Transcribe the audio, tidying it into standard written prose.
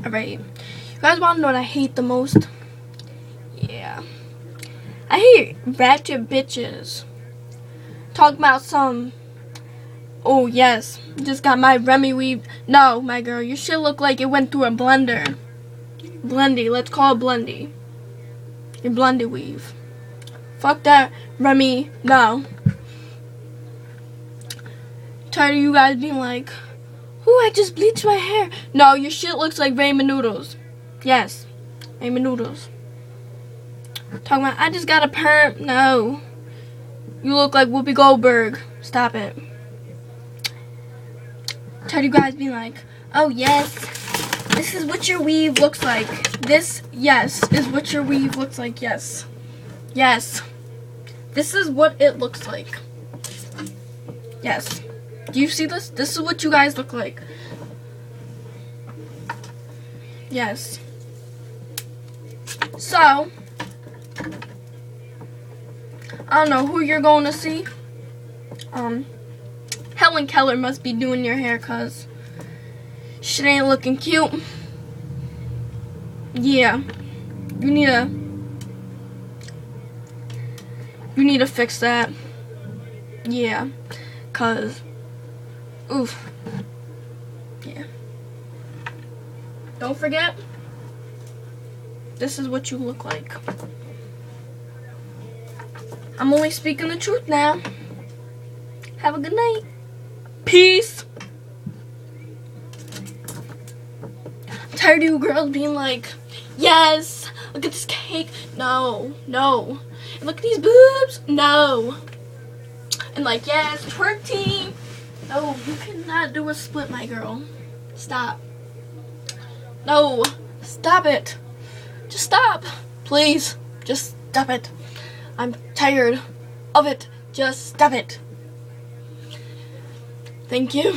Alright. You guys want to know what I hate the most? Yeah. I hate ratchet bitches. Talk about some, oh yes, just got my Remy weave. No, my girl, your shit look like it went through a blender. Blendi, let's call it blendi. Your blendi weave. Fuck that, Remy, no. Tired of you guys being like, ooh, I just bleached my hair. No, your shit looks like ramen noodles. Yes, ramen noodles. Talking about, I just got a perm. No. You look like Whoopi Goldberg. Stop it. Tired of you guys being like, oh yes, this is what your weave looks like. This, yes, is what your weave looks like. Yes. Yes. This is what it looks like. Yes. Do you see this? This is what you guys look like. Yes. So, I don't know who you're going to see. Helen Keller must be doing your hair because shit ain't looking cute. Yeah. You need to fix that. Yeah. Cause oof. Yeah. Don't forget, this is what you look like. I'm only speaking the truth now. Have a good night. Peace. I'm tired of you girls being like, yes, look at this cake. No, no. And look at these boobs. No. And like, yes, twerk team. No, you cannot do a split, my girl. Stop. No, stop it. Just stop. Please, just stop it. I'm tired of it. Just stop it. Thank you.